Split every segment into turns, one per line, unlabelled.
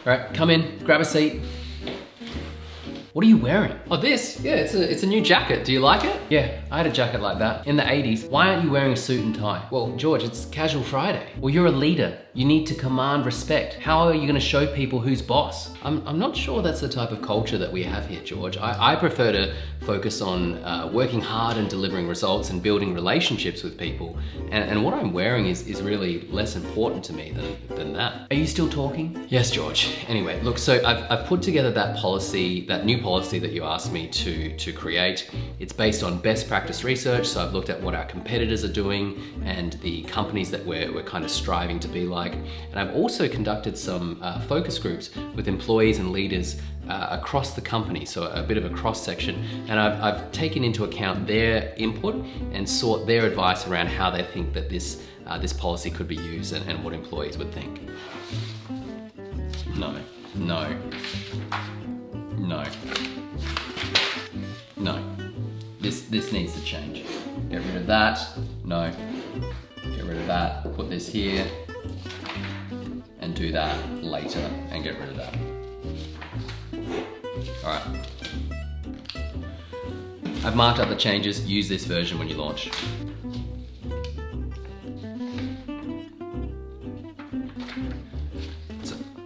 All right, come in, grab a seat. What are you wearing? Oh, this? Yeah, it's a new jacket. Do you like it? Yeah, I had a jacket like that in the 80s. Why aren't you wearing a suit and tie? Well, George, it's casual Friday. Well, you're a leader. You need to command respect. How are you gonna show people who's boss? I'm not sure that's the type of culture that we have here, George. I prefer to focus on working hard and delivering results and building relationships with people. And what I'm wearing is really less important to me than that. Are you still talking? Yes, George. Anyway, look, so I've put together that policy, that new policy that you asked me to create. It's based on best practice research. So I've looked at what our competitors are doing and the companies that we're kind of striving to be like. And I've also conducted some focus groups with employees and leaders across the company, so a bit of a cross section. And I've taken into account their input and sought their advice around how they think that this policy could be used and what employees would think. No, no, no, no. This needs to change. Get rid of that. No. Get rid of that. Put this here. And do that later and get rid of that. All right. I've marked up the changes. Use this version when you launch.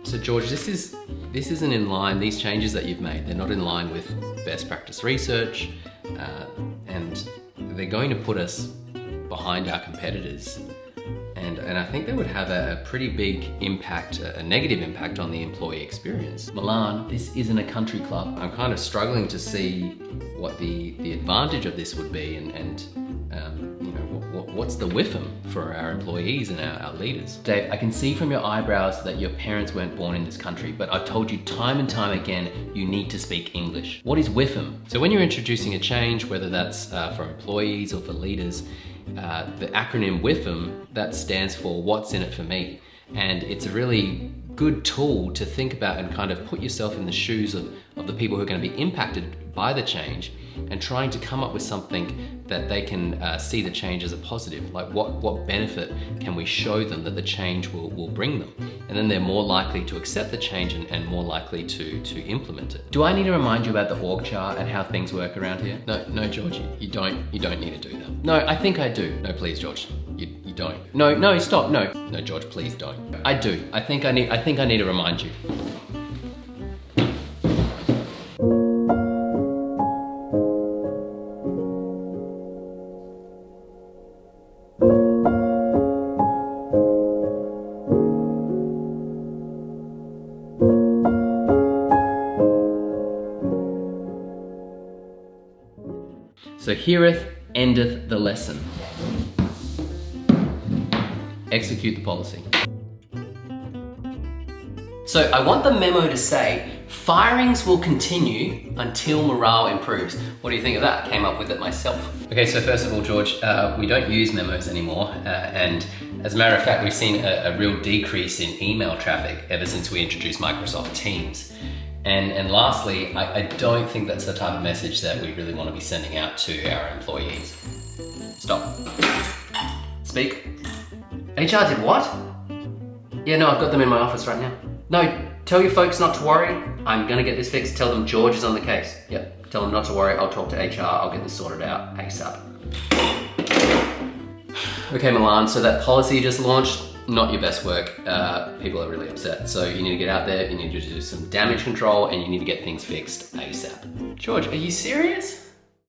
So George, this isn't in line. These changes that you've made, they're not in line with best practice research, and they're going to put us behind our competitors. And I think that would have a pretty big impact, a negative impact on the employee experience. Milan, this isn't a country club. I'm kind of struggling to see what the advantage of this would be and you know, what's the whiffum for our employees and our leaders. Dave, I can see from your eyebrows that your parents weren't born in this country, but I've told you time and time again, you need to speak English. What is whiffum? So when you're introducing a change, whether that's for employees or for leaders, the acronym WIFM, that stands for what's in it for me. And it's a really good tool to think about and kind of put yourself in the shoes of the people who are going to be impacted by the change and trying to come up with something that they can see the change as a positive. Like what benefit can we show them that the change will bring them? And then they're more likely to accept the change and more likely to implement it. Do I need to remind you about the org chart and how things work around here? No, George, you don't need to do that. No, I think I do. No, please, George, you don't. No, stop, no, George, please don't. I do. I think I need to remind you. So heareth endeth the lesson. Execute the policy. So I want the memo to say, firings will continue until morale improves. What do you think of that? I came up with it myself. Okay, so first of all, George, we don't use memos anymore. And as a matter of fact, we've seen a real decrease in email traffic ever since we introduced Microsoft Teams. And lastly, I don't think that's the type of message that we really want to be sending out to our employees. Stop. Speak. HR did what? Yeah, no, I've got them in my office right now. No, tell your folks not to worry. I'm gonna get this fixed. Tell them George is on the case. Yep, tell them not to worry. I'll talk to HR. I'll get this sorted out ASAP. Okay, Milan, so that policy you just launched, not your best work. People are really upset. So you need to get out there, you need to do some damage control, and you need to get things fixed ASAP. George, are you serious?